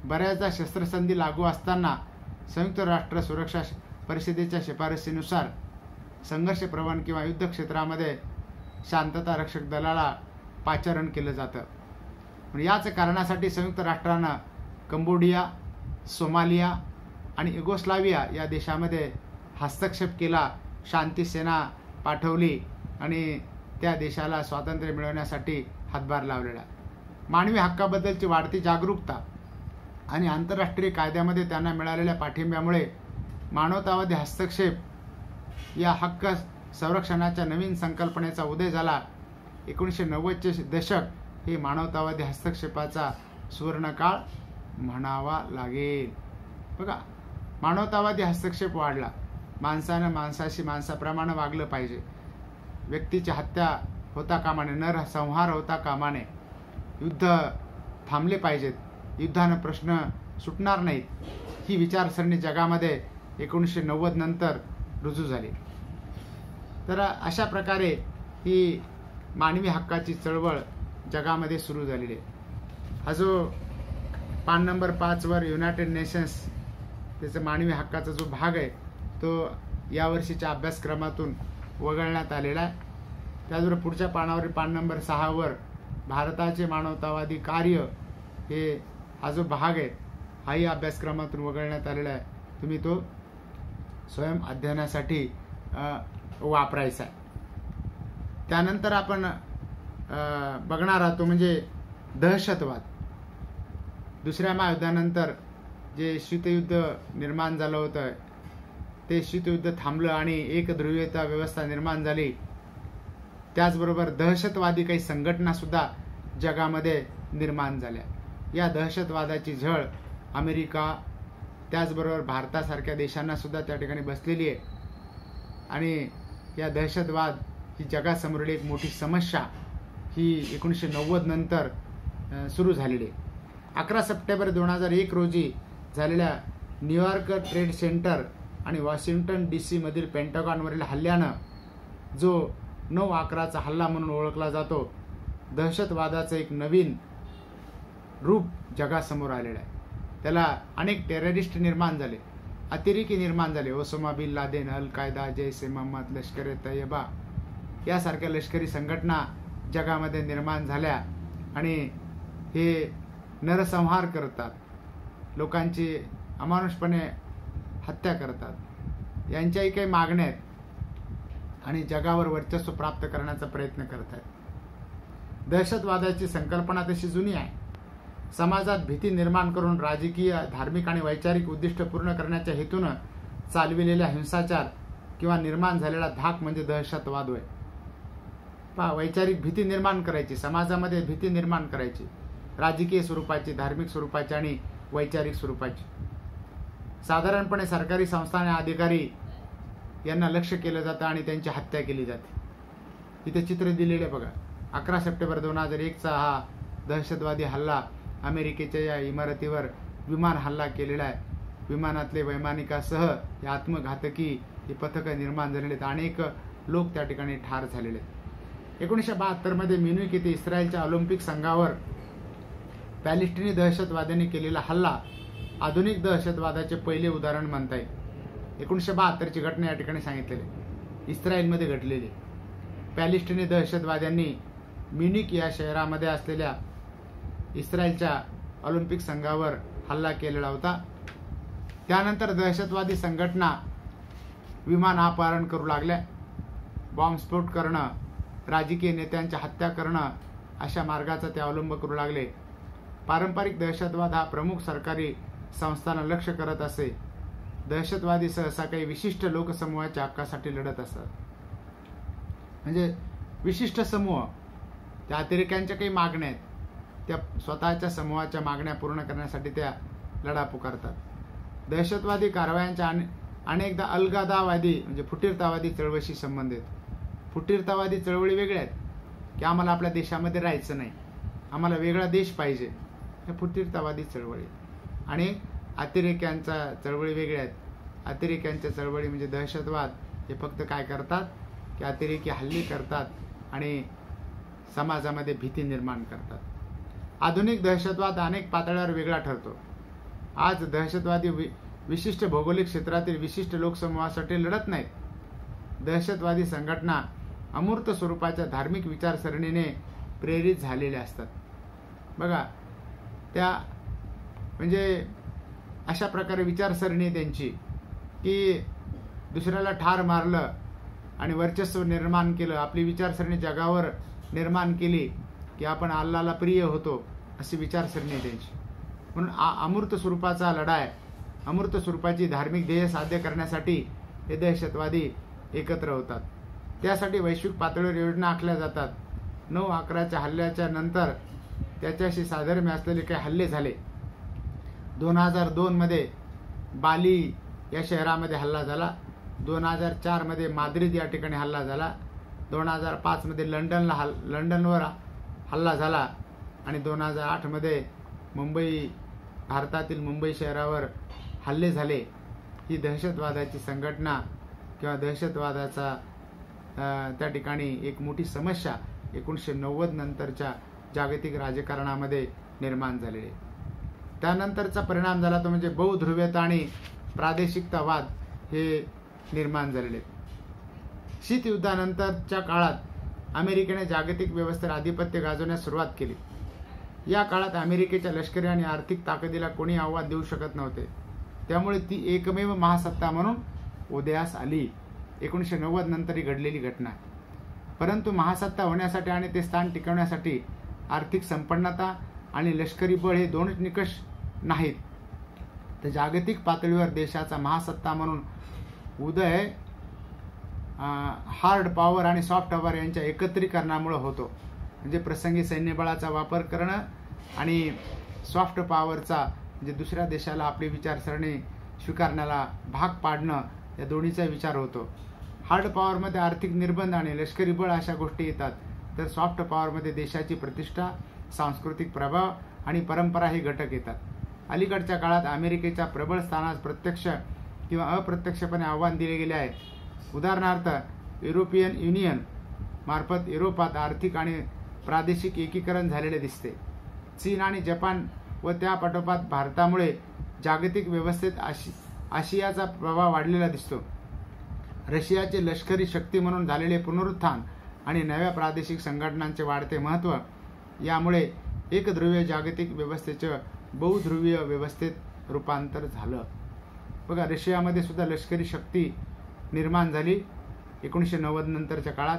बऱ्याचदा शस्त्रसंधी लागू असताना संयुक्त राष्ट्र सुरक्षा परिषदेच्या शिफारसीनुसार संघर्ष प्रवण किंवा युद्ध क्षेत्रामध्ये शांतता रक्षक दलाला पाचारण केलं जातं. याच कारणासाठी संयुक्त राष्ट्रानं कंबोडिया, सोमालिया आणि युगोस्लाविया या देशामध्ये हस्तक्षेप केला, शांती सेना पाठवली आणि त्या देशाला स्वातंत्र्य मिळवण्यासाठी हातभार लावलेला. मानवी हक्काबद्दलची वाढती जागरूकता आणि आंतरराष्ट्रीय कायद्यामध्ये त्यांना मिळालेल्या पाठिंब्यामुळे मानवतावादी हस्तक्षेप या हक्क संरक्षणाच्या नवीन संकल्पनेचा उदय झाला. 1990चे दशक हे मानवतावादी हस्तक्षेपाचा सुवर्णकाळ म्हणावा लागेल. बघा, मानवतावादी हस्तक्षेप वाढला. माणसानं माणसाशी माणसाप्रमाणे वागलं पाहिजे. व्यक्तीची हत्या होता कामा नये, नरसंहार होता कामा नये. युद्ध थांबले पाहिजेत, युद्धानं प्रश्न सुटणार नाहीत, ही विचारसरणी जगामध्ये 1990 नंतर रुजू झाली. तर अशा प्रकारे ही मानवी हक्काची चळवळ जगामध्ये सुरू झालेली आहे. हा जो पान नंबर 5 वर युनायटेड नेशन्स त्याचा मानवी हक्काचा जो भाग आहे तो यावर्षीच्या अभ्यासक्रमातून वगळण्यात आलेला आहे. त्याचबरोबर पुढच्या पानावर पान नंबर 6 वर भारताचे मानवतावादी कार्य हे हा जो भाग आहे हाही अभ्यासक्रमातून वगळण्यात आलेला आहे. तुम्ही तो स्वयं अध्ययनासाठी वापरायचा आहे. त्यानंतर आपण बघणार आहोत तो म्हणजे दहशतवाद. दुसऱ्या महायुद्धानंतर जे शीतयुद्ध निर्माण झालं होतं ते शीतयुद्ध थांबलं आणि एकध्रुवीयता व्यवस्था निर्माण झाली. त्याचबरोबर दहशतवादी काही संघटना सुद्धा जगामध्ये निर्माण झाल्या. या दहशतवादाची झळ अमेरिका त्याचबरोबर भारतासारख्या देशांना सुद्धा त्या ठिकाणी बसलेली आहे. आणि या दहशतवाद ही जगासमोरील एक मोठी समस्या ही 1990 नंतर सुरू झालेली आहे. 11 सप्टेंबर 2001 रोजी झालेल्या न्यूयॉर्क ट्रेड सेंटर आणि वॉशिंग्टन DC मधील पेंटागॉनवरील हल्ल्यानं जो 9/11चा हल्ला म्हणून ओळखला जातो, दहशतवादाचं एक नवीन रूप जगासमोर आलेलं आहे. त्याला अनेक टेररिस्ट निर्माण झाले, अतिरेकी निर्माण झाले. ओसामा बिन लादेन, अल कायदा, जैश ए मोहम्मद, लष्कर ए तैयबा यासारख्या लष्करी संघटना जगामध्ये निर्माण झाल्या आणि हे नरसंहार करतात, लोकांची अमानुषपणे हत्या करतात. यांच्याही काही मागण्या आहेत आणि जगावर वर्चस्व प्राप्त करण्याचा प्रयत्न करत आहेत. दहशतवादाची संकल्पना तशी जुनी आहे. समाजात भीती निर्माण करून राजकीय, धार्मिक आणि वैचारिक उद्दिष्ट पूर्ण करण्याच्या हेतूनं चालविलेला हिंसाचार किंवा निर्माण झालेला धाक म्हणजे दहशतवाद होय. वैचारिक भीती निर्माण करायची, समाजामध्ये भीती निर्माण करायची, राजकीय स्वरूपाची, धार्मिक स्वरूपाची आणि वैचारिक स्वरूपाची. साधारणपणे सरकारी संस्था आणि अधिकारी यांना लक्ष्य केलं जातं आणि त्यांची हत्या केली जाते. इथे चित्र दिलेले बघा. 11 सप्टेंबर 2001चा हा दहशतवादी हल्ला, अमेरिकेच्या या इमारतीवर विमान हल्ला केलेला आहे. विमानातले वैमानिकासह या आत्मघातकी ही पथकं निर्माण झालेले आहेत. अनेक लोक त्या ठिकाणी ठार झालेले आहेत. 1972 मध्ये म्युनिक येथे इस्रायलच्या ऑलिम्पिक संघावर पॅलेस्टिनी दहशतवाद्यांनी केलेला हल्ला आधुनिक दहशतवादाचे पहिले उदाहरण म्हणता येईल. 1972ची घटना या ठिकाणी सांगितलेली, इस्रायलमध्ये घडलेली. पॅलेस्टिनी दहशतवाद्यांनी म्युनिक या शहरामध्ये असलेल्या इस्रायलच्या ऑलिम्पिक संघावर हल्ला केलेला होता. त्यानंतर दहशतवादी संघटना विमान अपहरण करू लागल्या, बॉम्बस्फोट करणं, राजकीय नेत्यांच्या हत्या करणं अशा मार्गाचा ते अवलंब करू लागले. पारंपरिक दहशतवाद हा प्रमुख सरकारी संस्थांना लक्ष्य करत असे. दहशतवादी सहसा काही विशिष्ट लोकसमूहाच्या हक्कासाठी लढत असतात. म्हणजे विशिष्ट समूह, त्या अतिरेक्यांच्या काही मागण्या आहेत, त्या स्वतःच्या समूहाच्या मागण्या पूर्ण करण्यासाठी त्या लढा पुकारतात. दहशतवादी कारवायांच्या अनेकदा अलगादावादी म्हणजे फुटीरतावादी चळवळीशी संबंधित. फुटीरतावादी चळवळी वेगळ्या आहेत की आम्हाला आपल्या देशामध्ये राहायचं नाही, आम्हाला वेगळा देश पाहिजे, हे फुटीरतावादी चळवळी. आणि अतिरेक्यांच्या चळवळी वेगळ्या आहेत. अतिरेक्यांच्या चळवळी म्हणजे दहशतवाद हे फक्त काय करतात की अतिरेकी हल्ले करतात आणि समाजामध्ये भीती निर्माण करतात. आधुनिक दहशतवाद अनेक पातळ्यावर वेगळा ठरतो. आज दहशतवादी विशिष्ट भौगोलिक क्षेत्रातील विशिष्ट लोकसमूहासाठी लढत नाहीत. दहशतवादी संघटना अमूर्त स्वरूपाच्या धार्मिक विचारसरणीने प्रेरित झालेल्या असतात. बघा, त्या म्हणजे अशा प्रकारे विचारसरणी त्यांची की दुसऱ्याला ठार मारलं आणि वर्चस्व निर्माण केलं, आपली विचारसरणी जगावर निर्माण केली की आपण अल्लाला प्रिय होतो, अशी विचारसरणी त्यांची. म्हणून अमूर्त स्वरूपाचा लढा आहे. अमूर्त स्वरूपाची धार्मिक ध्येय साध्य करण्यासाठी हे दहशतवादी एकत्र होतात. त्यासाठी वैश्विक पातळीवर योजना आखल्या जातात. 9/11च्या हल्ल्याच्या नंतर त्याच्याशी साधर्म्य असलेले काही हल्ले झाले. 2002 मध्ये बाली या शहरामध्ये हल्ला झाला. 2004 मध्ये माद्रिद या ठिकाणी हल्ला झाला. 2005 मध्ये लंडनवर हल्ला झाला आणि 2008 मध्ये भारतातील मुंबई शहरावर हल्ले झाले. ही दहशतवादाची संघटना किंवा दहशतवादाचा त्या ठिकाणी एक मोठी समस्या 1990 नंतरच्या जागतिक राजकारणामध्ये निर्माण झालेली. त्यानंतरचा परिणाम झाला तो म्हणजे बहुध्रुवीयता आणि प्रादेशिकतावाद हे निर्माण झालेले. शीतयुद्धानंतरच्या काळात अमेरिकेने जागतिक व्यवस्थेवर आधिपत्य गाजवण्यास सुरुवात केली. या काळात अमेरिकेच्या लष्करी आणि आर्थिक ताकदीला कोणी आव्हान देऊ शकत नव्हते. त्यामुळे ती एकमेव महासत्ता म्हणून उदयास आली. 1990 नंतर ही घडलेली घटना. परंतु महासत्ता होण्यासाठी आणि ते स्थान टिकवण्यासाठी आर्थिक संपन्नता आणि लष्करी बळ हे दोनच निकष नाहीत, तर जागतिक पातळीवर देशाचा महासत्ता म्हणून उदय हार्ड पॉवर आणि सॉफ्ट पॉवर यांच्या एकत्रीकरणामुळे होतो. म्हणजे प्रसंगी सैन्यबळाचा वापर करणं आणि सॉफ्ट पॉवरचा म्हणजे दुसऱ्या देशाला आपली विचारसरणी स्वीकारण्याला भाग पाडणं या दोन्हीचा विचार होतो. हार्ड पॉवरमध्ये आर्थिक निर्बंध आणि लष्करी बळ अशा गोष्टी येतात, तर सॉफ्ट पॉवरमध्ये देशाची प्रतिष्ठा, सांस्कृतिक प्रभाव आणि परंपरा हे घटक येतात. अलीकडच्या काळात अमेरिकेच्या प्रबळ स्थानास प्रत्यक्ष किंवा अप्रत्यक्षपणे आव्हान दिले गेले आहे. उदाहरणार्थ युरोपियन युनियन मार्फत युरोपात आर्थिक आणि प्रादेशिक एकीकरण झालेले दिसते. चीन आणि जपान व त्यापाठोपाठ भारतामुळे जागतिक व्यवस्थेत आशियाचा प्रभाव वाढलेला दिसतो. रशियाचे लष्करी शक्ती म्हणून झालेले पुनरुत्थान आणि नव्या प्रादेशिक संघटनांचे वाढते महत्त्व यामुळे एकध्रुवीय जागतिक व्यवस्थेचं बहुध्रुवीय व्यवस्थेत रूपांतर झालं. बघा, रशियामध्ये सुद्धा लष्करी शक्ती निर्माण झाली 1990 नंतरच्या काळात.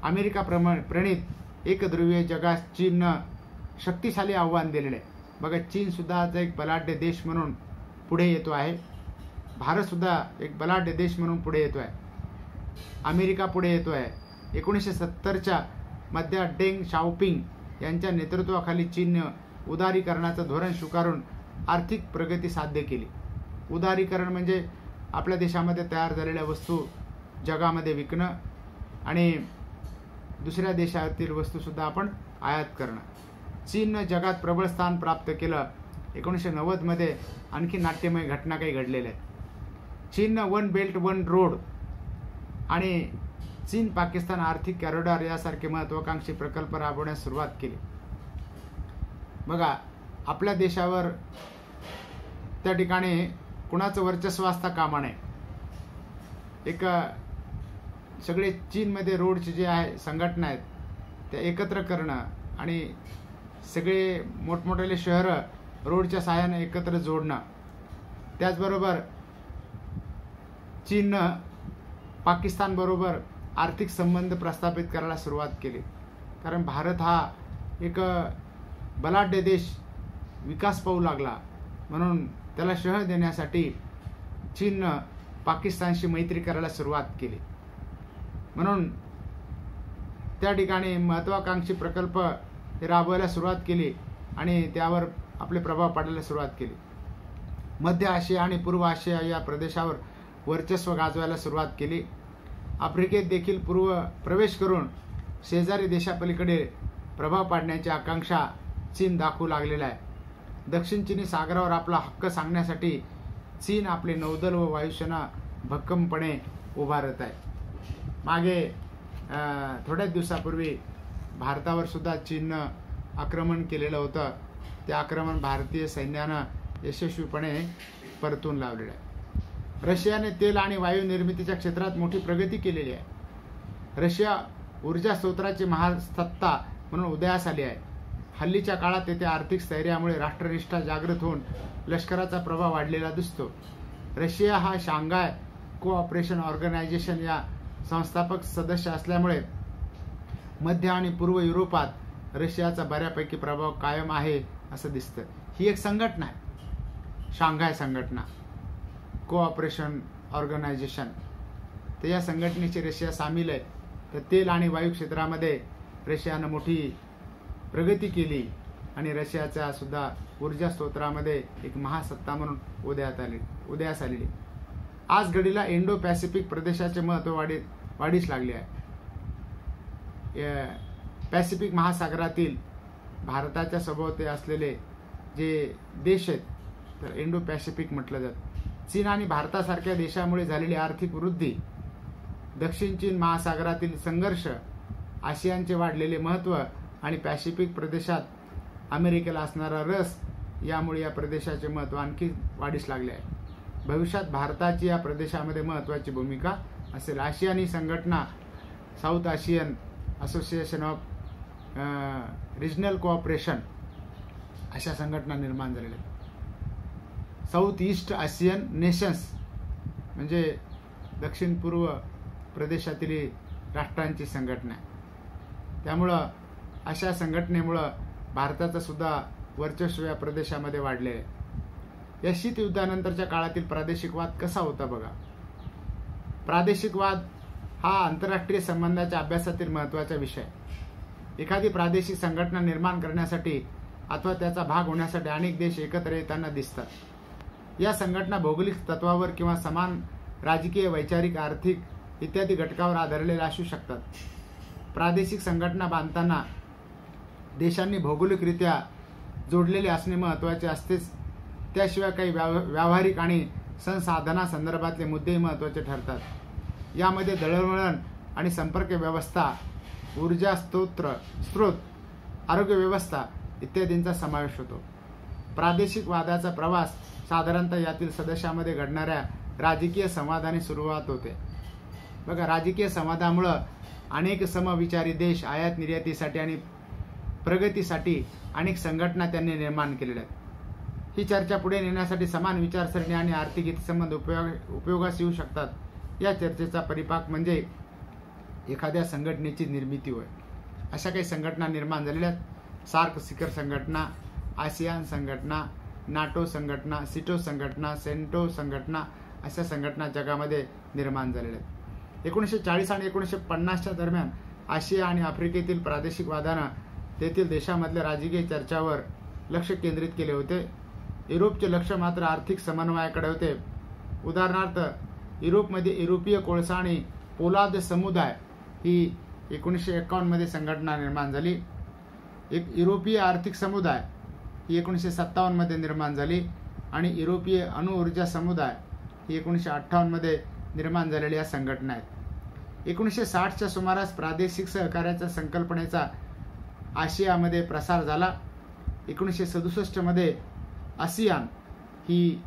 अमेरिका प्रणित एकध्रुवीय जगास चीननं शक्तिशाली आव्हान दिलेले आहे. बघा, चीन सुद्धा आज एक बलाढ्य देश म्हणून पुढे येतो आहे. भारत सुद्धा एक बलाढ्य देश म्हणून पुढे येतो आहे. अमेरिका पुढे येतो आहे. 1970च्या मध्यात डेंग शाओपिंग यांच्या नेतृत्वाखाली चीननं उदारीकरणाचं धोरण स्वीकारून आर्थिक प्रगती साध्य केली. उदारीकरण म्हणजे आपल्या देशामध्ये तयार झालेल्या वस्तू जगामध्ये विकणं आणि दुसऱ्या देशातील वस्तूसुद्धा आपण आयात करणं. चीननं जगात प्रबळ स्थान प्राप्त केलं. 1990 मध्ये आणखी नाट्यमय घटना काही घडलेल्या आहेत. चीननं वन बेल्ट वन रोड आणि चीन पाकिस्तान आर्थिक कॉरिडॉर यासारखे महत्वाकांक्षी प्रकल्प राबवण्यास सुरुवात केली. बघा, आपल्या देशावर त्या ठिकाणी कुणाचं वर्चस्व असता कामा नये. एक सगळे चीनमध्ये रोडचे जे आहे संघटना आहेत त्या एकत्र करणं आणि सगळे मोठमोठे शहरं रोडच्या सहाय्याने एकत्र जोडणं. त्याचबरोबर चीननं पाकिस्तानबरोबर आर्थिक संबंध प्रस्थापित करायला सुरुवात केली. कारण भारत हा एक बलाढ्य देश विकास पाहू लागला, म्हणून त्याला शह देण्यासाठी चीननं पाकिस्तानशी मैत्री करायला सुरुवात केली. म्हणून त्या ठिकाणी महत्वाकांक्षी प्रकल्प हे राबवायला सुरुवात केली आणि त्यावर आपले प्रभाव पाडायला सुरुवात केली. मध्य आशिया आणि पूर्व आशिया या प्रदेशावर वर्चस्व गाजवायला सुरुवात केली. आफ्रिकेत देखील प्रवेश करून शेजारी देशापलीकडे प्रभाव पाडण्याची आकांक्षा चीन दाखवू लागलेला आहे. दक्षिण चीनी सागरावर आपला हक्क सांगण्यासाठी चीन आपले नौदल व वायुसेना भक्कमपणे उभारत आहे. मागे थोड्याच दिवसापूर्वी भारतावर सुद्धा चीननं आक्रमण केलेलं होतं. ते आक्रमण भारतीय सैन्यानं यशस्वीपणे परतून लावलेलं आहे. रशियाने तेल आणि वायू निर्मितीच्या क्षेत्रात मोठी प्रगती केलेली आहे. रशिया ऊर्जा स्रोताची महासत्ता म्हणून उदयास आली आहे. हल्लीच्या काळात येथे आर्थिक स्थैर्यामुळे राष्ट्रनिष्ठा जागृत होऊन लष्कराचा प्रभाव वाढलेला दिसतो. रशिया हा शांघाय कोऑपरेशन ऑर्गनायझेशन या संस्थापक सदस्य असल्यामुळे मध्य आणि पूर्व युरोपात रशियाचा बऱ्यापैकी प्रभाव कायम आहे असं दिसतं. ही एक संघटना आहे, शांघाय संघटना कोऑपरेशन ऑर्गनायझेशन. तर या संघटनेची रशिया सामील आहे. तर तेल आणि वायू क्षेत्रामध्ये रशियानं मोठी प्रगती केली आणि रशियाच्या सुद्धा ऊर्जा स्त्रोत्रामध्ये एक महासत्ता म्हणून उदयास आलेली. आज घडीला इंडो पॅसिफिक प्रदेशाचे महत्त्व वाढीस लागले आहे. पॅसिफिक महासागरातील भारताच्या सभोवती असलेले जे देश आहेत तर इंडो पॅसिफिक म्हटलं जातं. चीन आणि भारतासारख्या देशामुळे झालेली आर्थिक वृद्धी, दक्षिण चीन महासागरातील संघर्ष, आशियानचे वाढलेले महत्त्व आणि पॅसिफिक प्रदेशात अमेरिकेला असणारा रस यामुळे या प्रदेशाचे महत्त्व आणखी वाढीस लागले आहे. भविष्यात भारताची या प्रदेशामध्ये महत्त्वाची भूमिका असेल. आशियानी संघटना, South Asian Association of Regional Cooperation अशा संघटना निर्माण झालेल्या आहेत. साऊथ ईस्ट आशियन नेशन्स म्हणजे दक्षिण पूर्व प्रदेशातील राष्ट्रांची संघटना आहे. त्यामुळं अशा संघटनेमुळं भारताचं सुद्धा वर्चस्व या प्रदेशामध्ये वाढले आहे. या शीतयुद्धानंतरच्या काळातील प्रादेशिक वाद कसा होता बघा. प्रादेशिक वाद हा आंतरराष्ट्रीय संबंधाच्या अभ्यासातील महत्त्वाचा विषय. एखादी प्रादेशिक संघटना निर्माण करण्यासाठी अथवा त्याचा भाग होण्यासाठी अनेक देश एकत्र येताना दिसतात. या संघटना भौगोलिक तत्वावर किंवा समान राजकीय, वैचारिक, आर्थिक इत्यादी घटकावर आधारलेल्या असू शकतात. प्रादेशिक संघटना बांधताना देशांनी भौगोलिकरित्या जोडलेले असणे महत्त्वाचे असतेच. त्याशिवाय काही व्यावहारिक आणि संसाधनासंदर्भातले मुद्देही महत्त्वाचे ठरतात. यामध्ये दळणवळण आणि संपर्क व्यवस्था, ऊर्जा स्रोत, आरोग्य व्यवस्था इत्यादींचा समावेश होतो. प्रादेशिक वादाचा प्रवास साधारणतः यातील सदस्यामध्ये घडणाऱ्या राजकीय संवादाने सुरुवात होते. बघा, राजकीय संवादामुळं अनेक समविचारी देश आयात निर्यातीसाठी आणि प्रगतीसाठी अनेक संघटना त्यांनी निर्माण केलेल्या आहेत. ही चर्चा पुढे नेण्यासाठी समान विचारसरणी आणि आर्थिक हितसंबंध उपयोगास येऊ शकतात. या चर्चेचा परिपाक म्हणजे एखाद्या संघटनेची निर्मिती होय. अशा काही संघटना निर्माण झालेल्या आहेत. सार्क शिखर संघटना, आसियान संघटना, नाटो संघटना, सिटो संघटना, सेंटो संघटना अशा संघटना जगामध्ये निर्माण झालेल्या आहेत. 1940 आणि 1950च्या दरम्यान आशिया आणि आफ्रिकेतील प्रादेशिक वादानं तेथील देशामधल्या राजकीय चर्चावर लक्ष केंद्रित केले होते. युरोपचे लक्ष मात्र आर्थिक समन्वयाकडे होते. उदाहरणार्थ, युरोपमध्ये युरोपीय कोळसा आणि पोलाद समुदाय ही 1951 मध्ये संघटना निर्माण झाली. एक युरोपीय आर्थिक समुदाय ही 1957 मध्ये निर्माण झाली आणि युरोपीय अणुऊर्जा समुदाय ही 1958 मध्ये निर्माण झालेल्या संघटना आहेत. 1960च्या सुमारास प्रादेशिक सहकार्याच्या संकल्पनेचा आशियामध्ये प्रसार झाला. 1967 मध्ये आसियान ही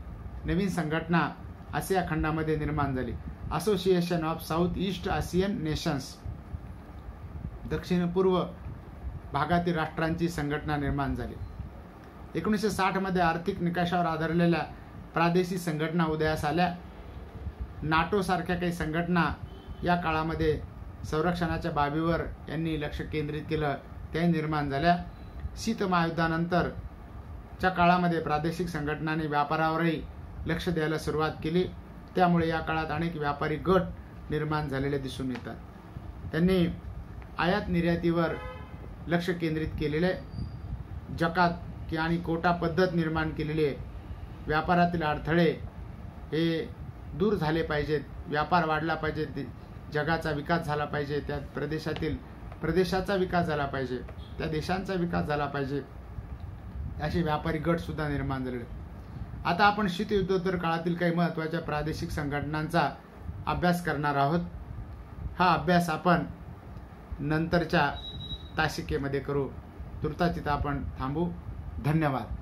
नवीन संघटना आशिया खंडामध्ये निर्माण झाली. Association of South East Asian Nations, दक्षिण पूर्व भागातील राष्ट्रांची संघटना निर्माण झाली. 1960 मध्ये आर्थिक निकषावर आधारलेल्या प्रादेशिक संघटना उदयास आल्या. नाटो सारख्या काही संघटना या काळामध्ये संरक्षणाच्या बाबीवर यांनी लक्ष केंद्रित केलं, त्या निर्माण झाल्या. शीत महायुद्धानंतरच्या काळामध्ये प्रादेशिक संघटनांनी व्यापारावरही लक्ष द्यायला सुरुवात केली. त्यामुळे या काळात अनेक व्यापारी गट निर्माण झालेले दिसून येतात. त्यांनी आयात निर्यातीवर लक्ष केंद्रित केलेले, जकात आणि कोटा पद्धत निर्माण केलेली आहे. व्यापारातील अडथळे हे दूर झाले पाहिजेत, व्यापार वाढला पाहिजे, जगाचा विकास झाला पाहिजे, त्या प्रदेशाचा विकास झाला पाहिजे, त्या देशांचा विकास झाला पाहिजे, असे व्यापारी गट सुद्धा निर्माण झाले. आता आपण शीतयुद्धोत्तर काळातील काही महत्त्वाच्या प्रादेशिक संघटनांचा अभ्यास करणार आहोत. हा अभ्यास आपण नंतरच्या तासिकेमध्ये करू. तुर्तास आपण थांबू. धन्यवाद.